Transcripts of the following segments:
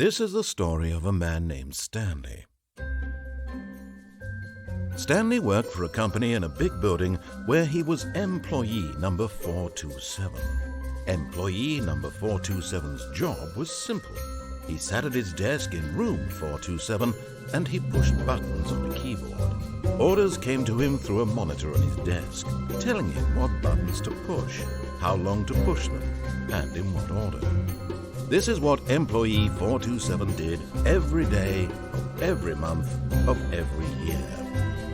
This is the story of a man named Stanley. Stanley worked for a company in a big building where he was employee number 427. Employee number 427's job was simple. He sat at his desk in room 427 and he pushed buttons on a keyboard. Orders came to him through a monitor on his desk, telling him what buttons to push, how long to push them, and in what order. This is what employee 427 did every day of every month of every year.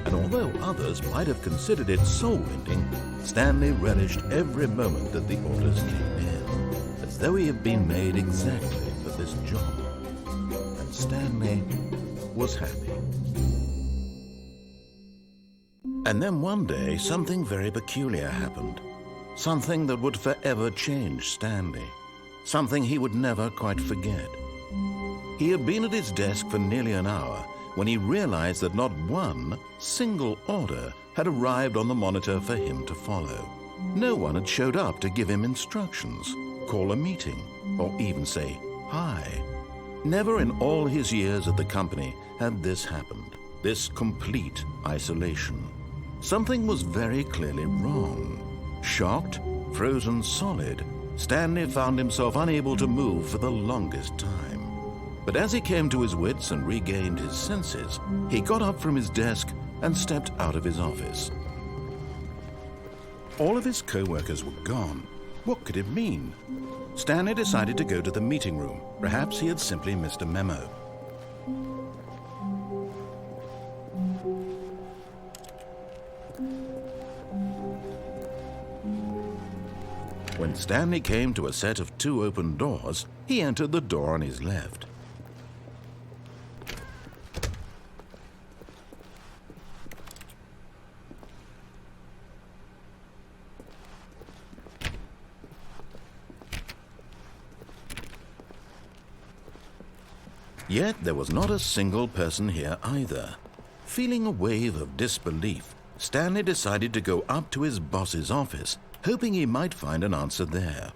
And although others might have considered it soul-winning, Stanley relished every moment that the orders came in, as though he had been made exactly for this job. And Stanley was happy. And then one day, something very peculiar happened. Something that would forever change Stanley. Something he would never quite forget. He had been at his desk for nearly an hour when he realized that not one single order had arrived on the monitor for him to follow. No one had showed up to give him instructions, call a meeting, or even say hi. Never in all his years at the company had this happened, this complete isolation. Something was very clearly wrong. Shocked, frozen solid, Stanley found himself unable to move for the longest time. But as he came to his wits and regained his senses, he got up from his desk and stepped out of his office. All of his co-workers were gone. What could it mean? Stanley decided to go to the meeting room. Perhaps he had simply missed a memo. When Stanley came to a set of 2 open doors, he entered the door on his left. Yet there was not a single person here either. Feeling a wave of disbelief, Stanley decided to go up to his boss's office, hoping he might find an answer there.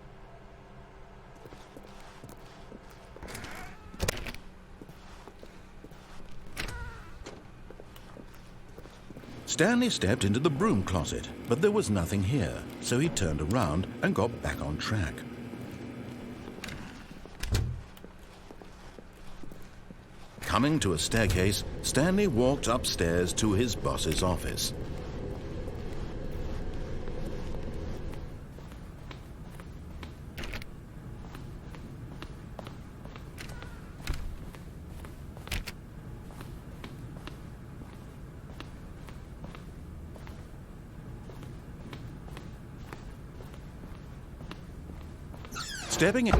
Stanley stepped into the broom closet, but there was nothing here, so he turned around and got back on track. Coming to a staircase, Stanley walked upstairs to his boss's office. Stepping in.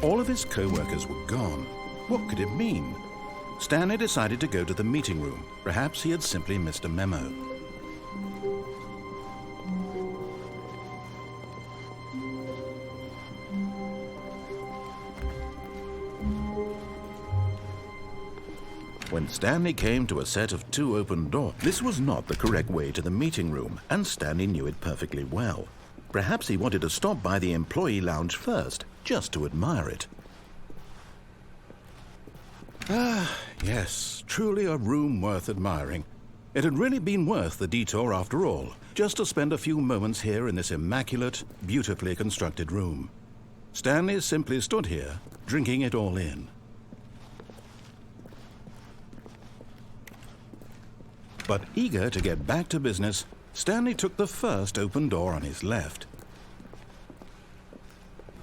All of his co-workers were gone. What could it mean? Stanley decided to go to the meeting room. Perhaps he had simply missed a memo. When Stanley came to a set of 2 open doors, this was not the correct way to the meeting room, and Stanley knew it perfectly well. Perhaps he wanted to stop by the employee lounge first, just to admire it. Ah, yes, truly a room worth admiring. It had really been worth the detour after all, just to spend a few moments here in this immaculate, beautifully constructed room. Stanley simply stood here, drinking it all in. But eager to get back to business, Stanley took the first open door on his left.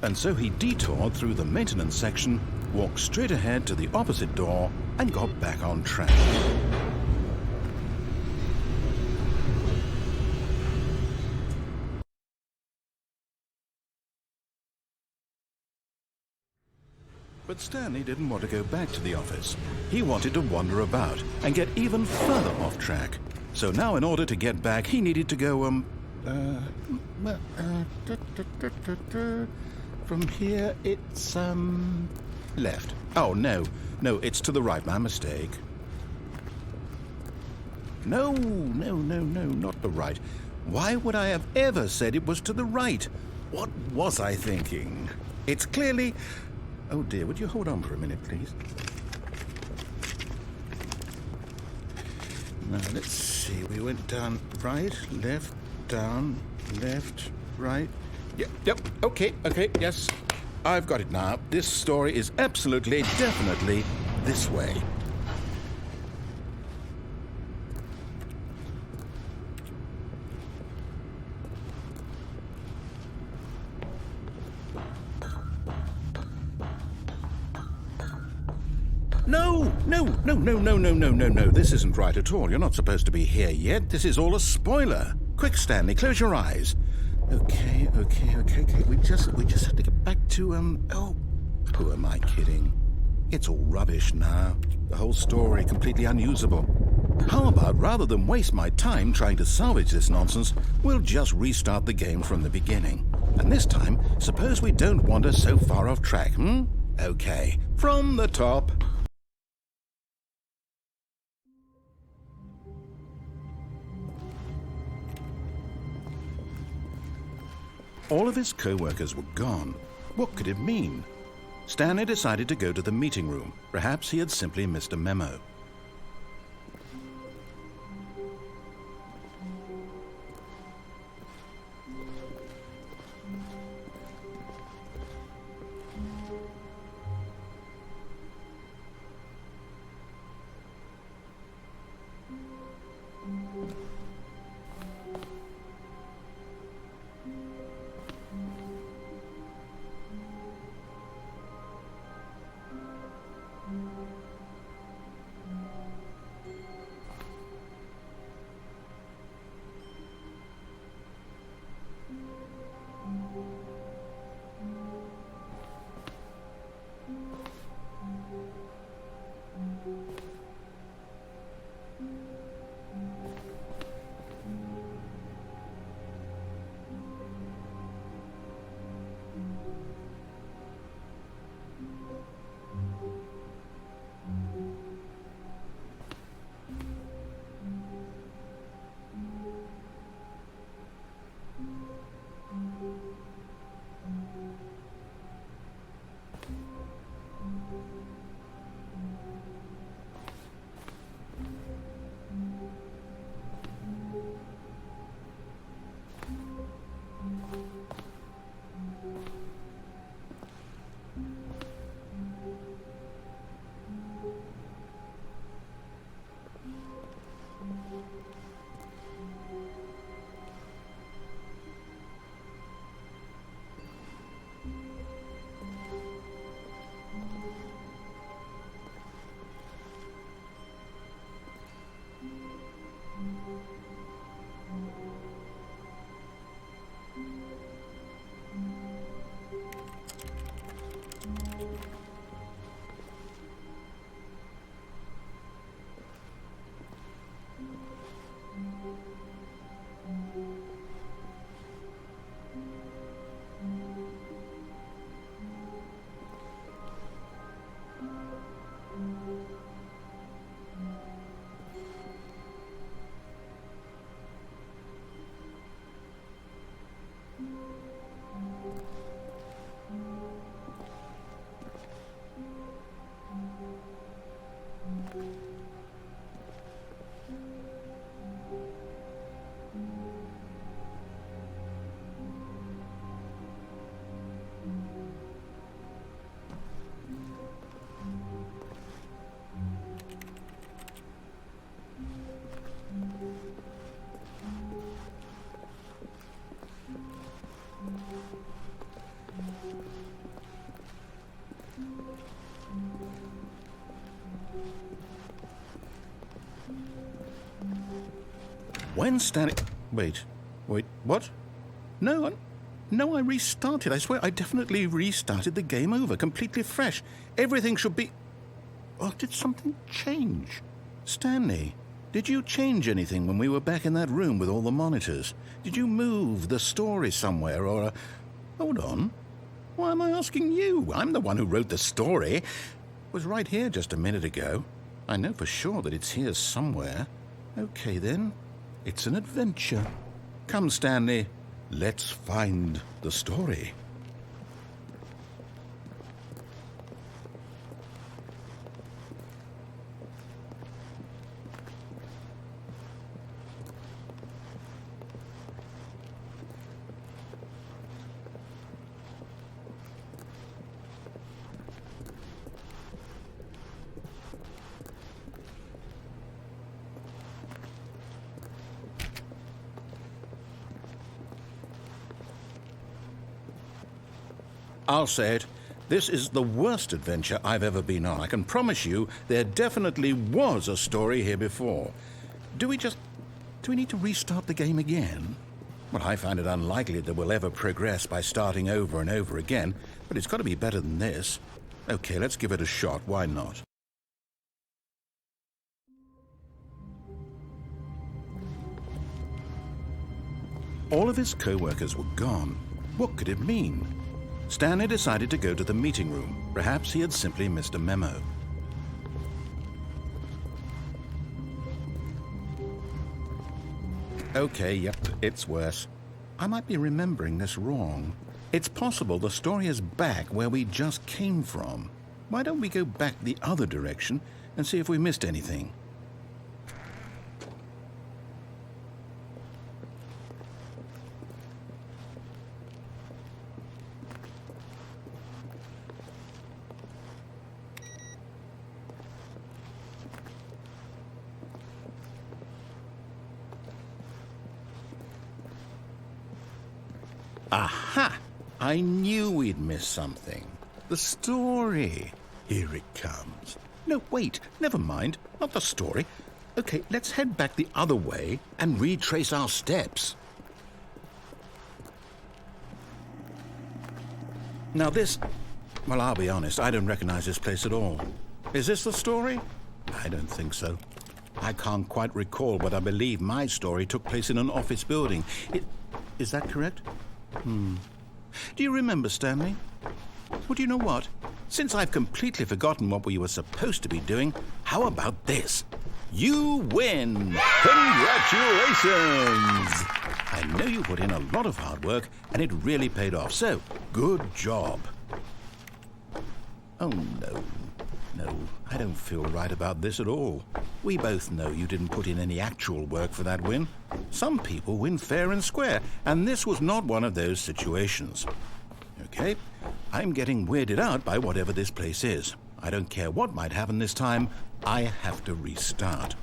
And so he detoured through the maintenance section, walked straight ahead to the opposite door, and got back on track. But Stanley didn't want to go back to the office. He wanted to wander about and get even further off track. So now in order to get back, he needed to go, from here it's, left. Oh, no, it's to the right, my mistake. No, not the right. Why would I have ever said it was to the right? What was I thinking? It's clearly... Oh dear, would you hold on for a minute, please? Now, let's see. We went down right, left, down, left, right. Yep, okay, yes. I've got it now. This story is absolutely, definitely this way. No. This isn't right at all. You're not supposed to be here yet. This is all a spoiler. Quick, Stanley, close your eyes. Okay. We just have to get back to, oh, who am I kidding? It's all rubbish now. The whole story completely unusable. How about, rather than waste my time trying to salvage this nonsense, we'll just restart the game from the beginning. And this time, suppose we don't wander so far off track, Okay, from the top. All of his co-workers were gone. What could it mean? Stanley decided to go to the meeting room. Perhaps he had simply missed a memo. When Stanley... Wait, what? No, I restarted. I swear I definitely restarted the game over, completely fresh. Everything should be... Oh, did something change? Stanley, did you change anything when we were back in that room with all the monitors? Did you move the story somewhere or... Hold on. Why am I asking you? I'm the one who wrote the story. It was right here just a minute ago. I know for sure that it's here somewhere. Okay, then. It's an adventure. Come, Stanley. Let's find the story. I'll say it. This is the worst adventure I've ever been on. I can promise you there definitely was a story here before. Do we need to restart the game again? Well, I find it unlikely that we'll ever progress by starting over and over again, but it's got to be better than this. Okay, let's give it a shot. Why not? All of his co-workers were gone. What could it mean? Stanley decided to go to the meeting room. Perhaps he had simply missed a memo. Okay, yep, it's worse. I might be remembering this wrong. It's possible the story is back where we just came from. Why don't we go back the other direction and see if we missed anything? Aha! I knew we'd miss something. The story. Here it comes. No, wait, never mind. Not the story. Okay, let's head back the other way and retrace our steps. Now this... Well, I'll be honest, I don't recognize this place at all. Is this the story? I don't think so. I can't quite recall, but I believe my story took place in an office building. Is that correct? Do you remember, Stanley? Well, do you know what? Since I've completely forgotten what we were supposed to be doing, how about this? You win! Congratulations! I know you put in a lot of hard work, and it really paid off, so good job. Oh, no. No, I don't feel right about this at all. We both know you didn't put in any actual work for that win. Some people win fair and square, and this was not one of those situations. Okay, I'm getting weirded out by whatever this place is. I don't care what might happen this time. I have to restart.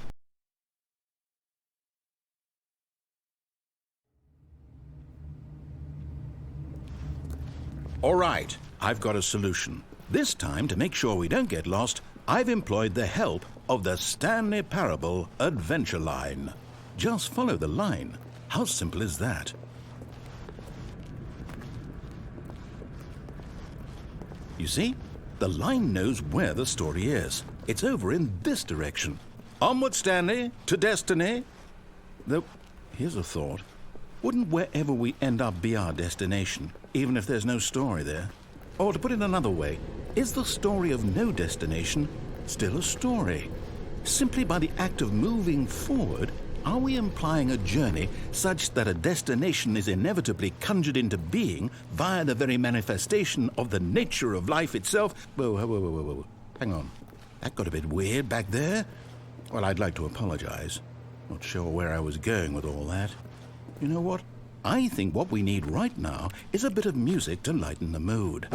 All right, I've got a solution. This time, to make sure we don't get lost, I've employed the help of the Stanley Parable adventure line. Just follow the line. How simple is that? You see, the line knows where the story is. It's over in this direction. Onward, Stanley, to destiny. Though, here's a thought. Wouldn't wherever we end up be our destination, even if there's no story there? Or to put it another way, is the story of no destination still a story? Simply by the act of moving forward, are we implying a journey such that a destination is inevitably conjured into being via the very manifestation of the nature of life itself? Whoa. Hang on. That got a bit weird back there. Well, I'd like to apologize. Not sure where I was going with all that. You know what? I think what we need right now is a bit of music to lighten the mood.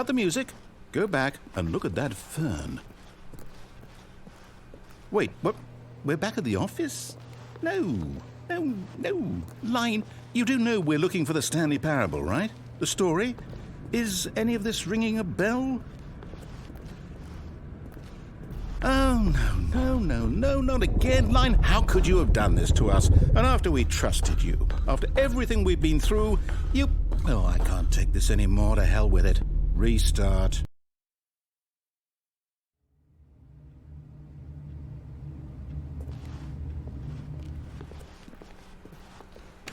cut the music, go back and look at that fern. Wait, what? We're back at the office? No. Line, you do know we're looking for the Stanley Parable, right? The story? Is any of this ringing a bell? Oh, no, not again. Line, how could you have done this to us? And after we trusted you, after everything we've been through, you... Oh, I can't take this anymore. To hell with it. Restart.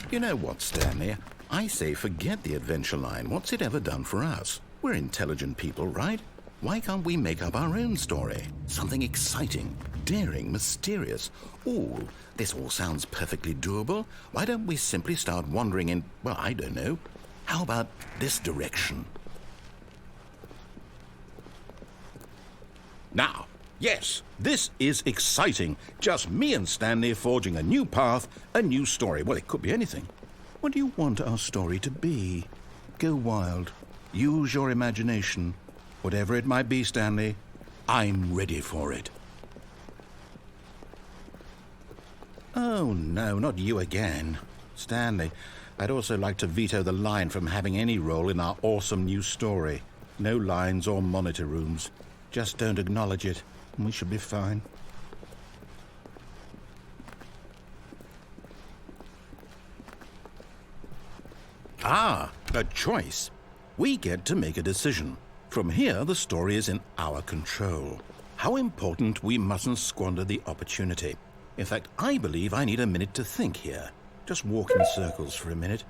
You know what, Stanley? I say forget the adventure line. What's it ever done for us? We're intelligent people, right? Why can't we make up our own story? Something exciting, daring, mysterious. Ooh, this all sounds perfectly doable. Why don't we simply start wandering in, well, I don't know. How about this direction? Now, yes, this is exciting. Just me and Stanley forging a new path, a new story. Well, it could be anything. What do you want our story to be? Go wild. Use your imagination. Whatever it might be, Stanley, I'm ready for it. Oh, no, not you again. Stanley, I'd also like to veto the line from having any role in our awesome new story. No lines or monitor rooms. Just don't acknowledge it, and we should be fine. Ah, a choice. We get to make a decision. From here, the story is in our control. How important we mustn't squander the opportunity. In fact, I believe I need a minute to think here. Just walk in circles for a minute.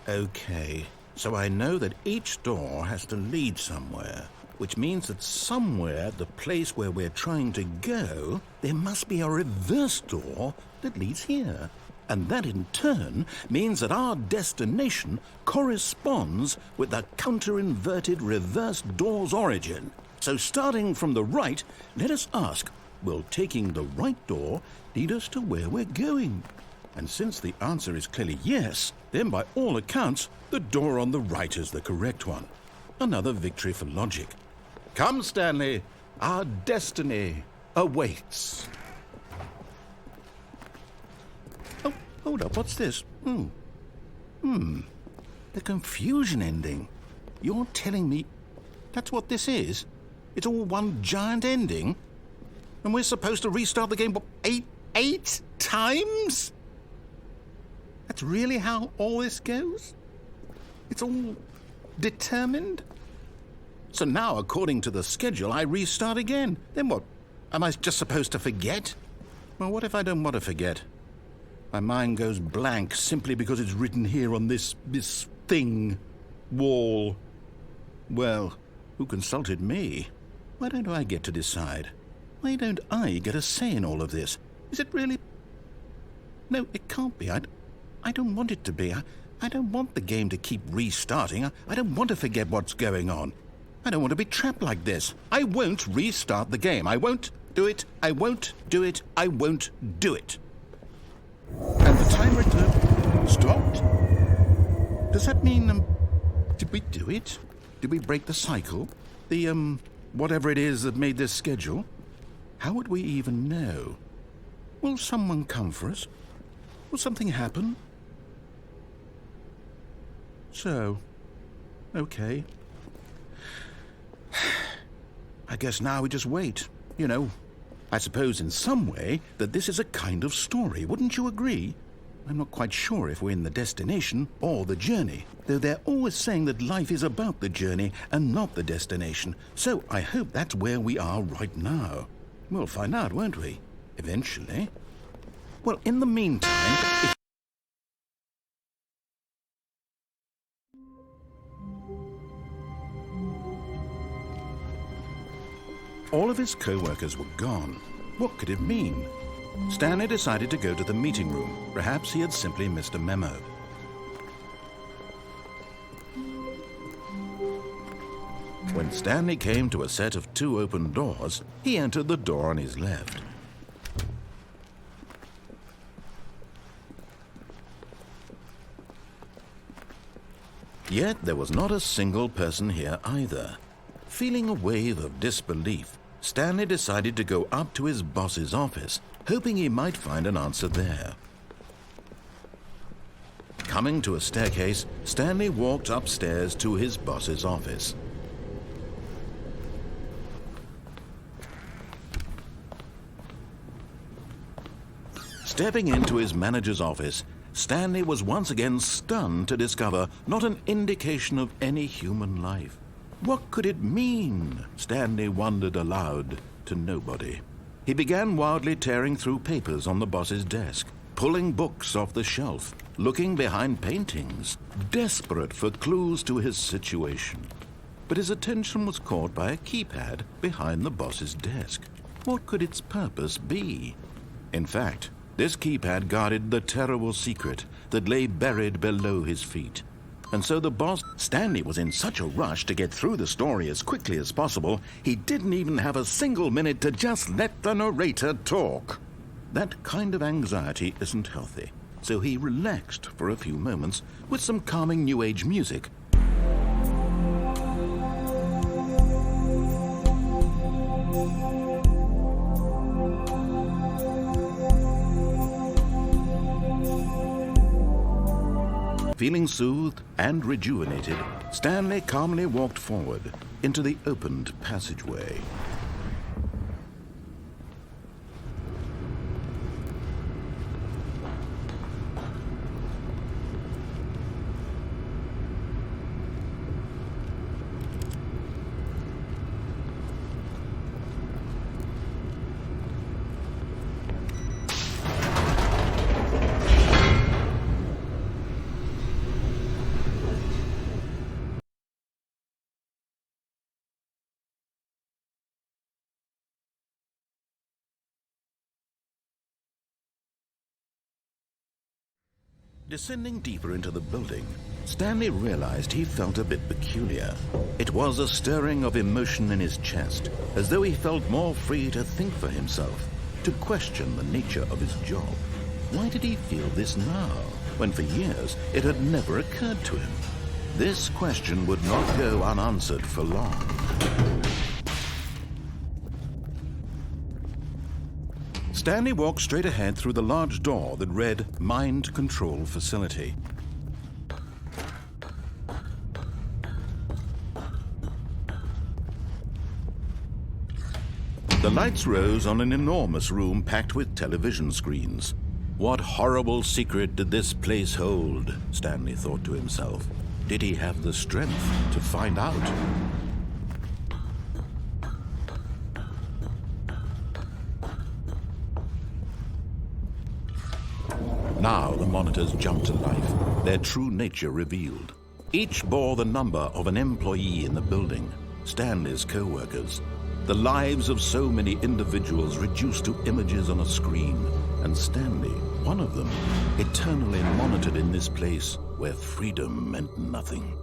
Okay, so I know that each door has to lead somewhere, which means that somewhere, the place where we're trying to go, there must be a reverse door that leads here. And that in turn means that our destination corresponds with the counter-inverted reverse door's origin. So starting from the right, let us ask, will taking the right door lead us to where we're going? And since the answer is clearly yes, then by all accounts, the door on the right is the correct one. Another victory for logic. Come, Stanley, our destiny awaits. Oh, hold up, what's this? The confusion ending. You're telling me that's what this is? It's all one giant ending? And we're supposed to restart the game, what, eight times? That's really how all this goes? It's all determined? So now, according to the schedule, I restart again. Then what? Am I just supposed to forget? Well, what if I don't want to forget? My mind goes blank simply because it's written here on this thing, wall. Well, who consulted me? Why don't I get to decide? Why don't I get a say in all of this? Is it really... No, it can't be. I don't want it to be. I don't want the game to keep restarting. I don't want to forget what's going on. I don't want to be trapped like this. I won't restart the game. I won't do it. I won't do it. I won't do it. And the timer stopped. Does that mean, did we do it? Did we break the cycle? The, whatever it is that made this schedule? How would we even know? Will someone come for us? Will something happen? So, okay. I guess now we just wait, you know. I suppose in some way that this is a kind of story, wouldn't you agree? I'm not quite sure if we're in the destination or the journey, though they're always saying that life is about the journey and not the destination, so I hope that's where we are right now. We'll find out, won't we? Eventually. Well, in the meantime... All of his co-workers were gone. What could it mean? Stanley decided to go to the meeting room. Perhaps he had simply missed a memo. When Stanley came to a set of 2 open doors, he entered the door on his left. Yet there was not a single person here either. Feeling a wave of disbelief, Stanley decided to go up to his boss's office, hoping he might find an answer there. Coming to a staircase, Stanley walked upstairs to his boss's office. Stepping into his manager's office, Stanley was once again stunned to discover not an indication of any human life. What could it mean? Stanley wondered aloud to nobody. He began wildly tearing through papers on the boss's desk, pulling books off the shelf, looking behind paintings, desperate for clues to his situation. But his attention was caught by a keypad behind the boss's desk. What could its purpose be? In fact, this keypad guarded the terrible secret that lay buried below his feet. And so the boss, Stanley, was in such a rush to get through the story as quickly as possible, he didn't even have a single minute to just let the narrator talk. That kind of anxiety isn't healthy, so he relaxed for a few moments with some calming New Age music. Feeling soothed and rejuvenated, Stanley calmly walked forward into the opened passageway. Descending deeper into the building, Stanley realized he felt a bit peculiar. It was a stirring of emotion in his chest, as though he felt more free to think for himself, to question the nature of his job. Why did he feel this now, when for years it had never occurred to him? This question would not go unanswered for long. Stanley walked straight ahead through the large door that read Mind Control Facility. The lights rose on an enormous room packed with television screens. What horrible secret did this place hold? Stanley thought to himself. Did he have the strength to find out? Now the monitors jumped to life, their true nature revealed. Each bore the number of an employee in the building, Stanley's co-workers. The lives of so many individuals reduced to images on a screen, and Stanley, one of them, eternally monitored in this place where freedom meant nothing.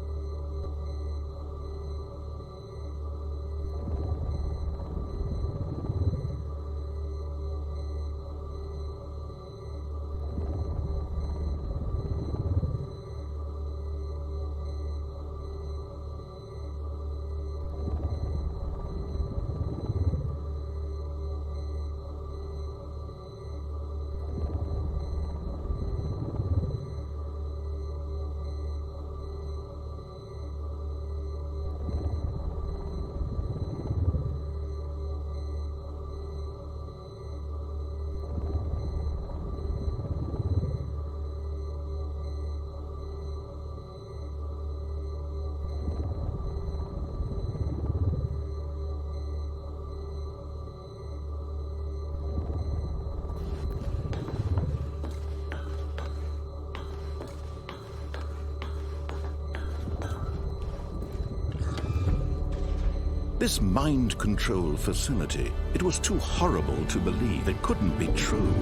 This mind control facility, it was too horrible to believe. It couldn't be true.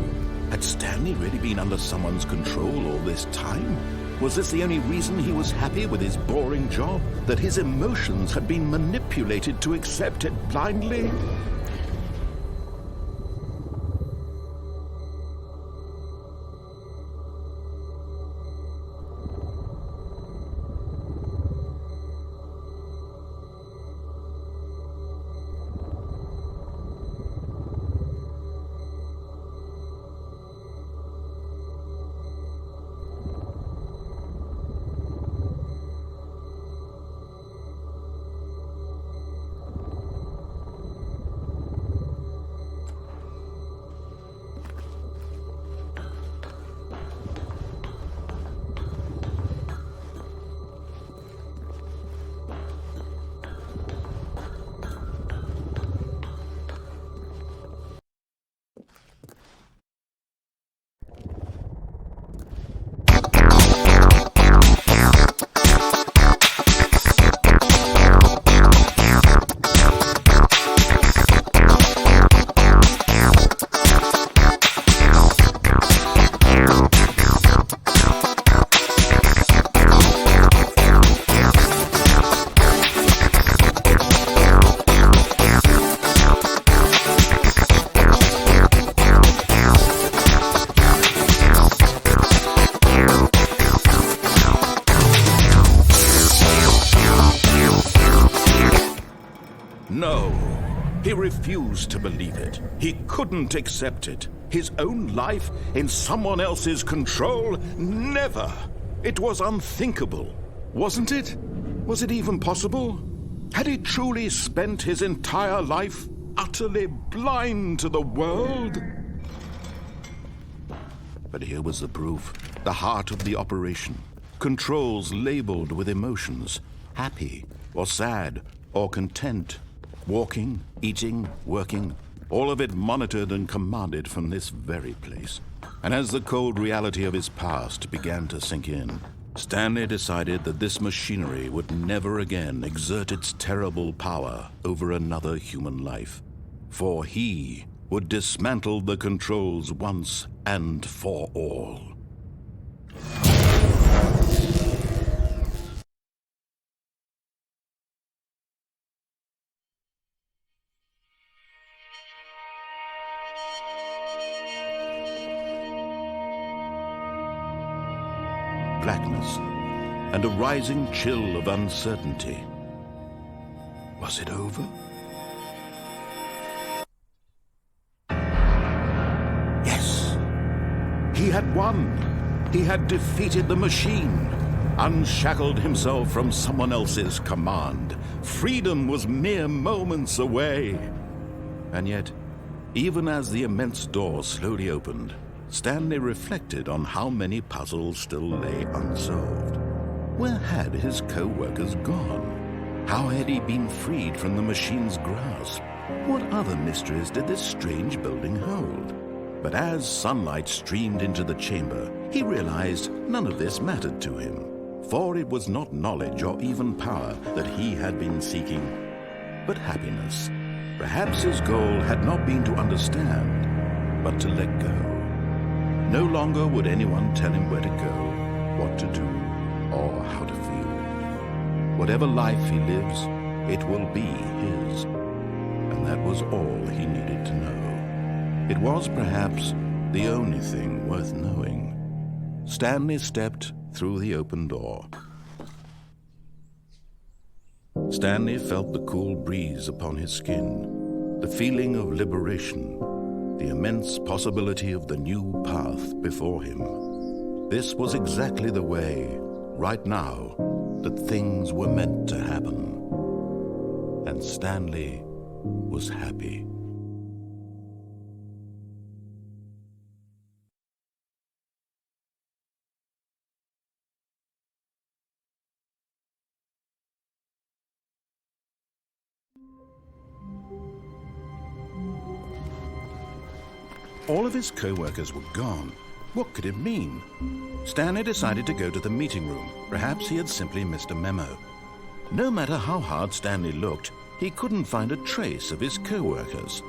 Had Stanley really been under someone's control all this time? Was this the only reason he was happy with his boring job? That his emotions had been manipulated to accept it blindly? He refused to believe it. He couldn't accept it. His own life in someone else's control? Never! It was unthinkable. Wasn't it? Was it even possible? Had he truly spent his entire life utterly blind to the world? But here was the proof. The heart of the operation. Controls labeled with emotions. Happy, or sad, or content. Walking, eating, working. All of it monitored and commanded from this very place. And as the cold reality of his past began to sink in, Stanley decided that this machinery would never again exert its terrible power over another human life. For he would dismantle the controls once and for all. Blackness and a rising chill of uncertainty. Was it over? Yes! He had won! He had defeated the machine, unshackled himself from someone else's command. Freedom was mere moments away. And yet, even as the immense door slowly opened, Stanley reflected on how many puzzles still lay unsolved. Where had his co-workers gone? How had he been freed from the machine's grasp? What other mysteries did this strange building hold? But as sunlight streamed into the chamber, he realized none of this mattered to him, for it was not knowledge or even power that he had been seeking, but happiness. Perhaps his goal had not been to understand, but to let go. No longer would anyone tell him where to go, what to do, or how to feel. Whatever life he lives, it will be his. And that was all he needed to know. It was perhaps the only thing worth knowing. Stanley stepped through the open door. Stanley felt the cool breeze upon his skin, the feeling of liberation, the immense possibility of the new path before him. This was exactly the way, right now, that things were meant to happen. And Stanley was happy. All of his co-workers were gone. What could it mean? Stanley decided to go to the meeting room. Perhaps he had simply missed a memo. No matter how hard Stanley looked, he couldn't find a trace of his co-workers.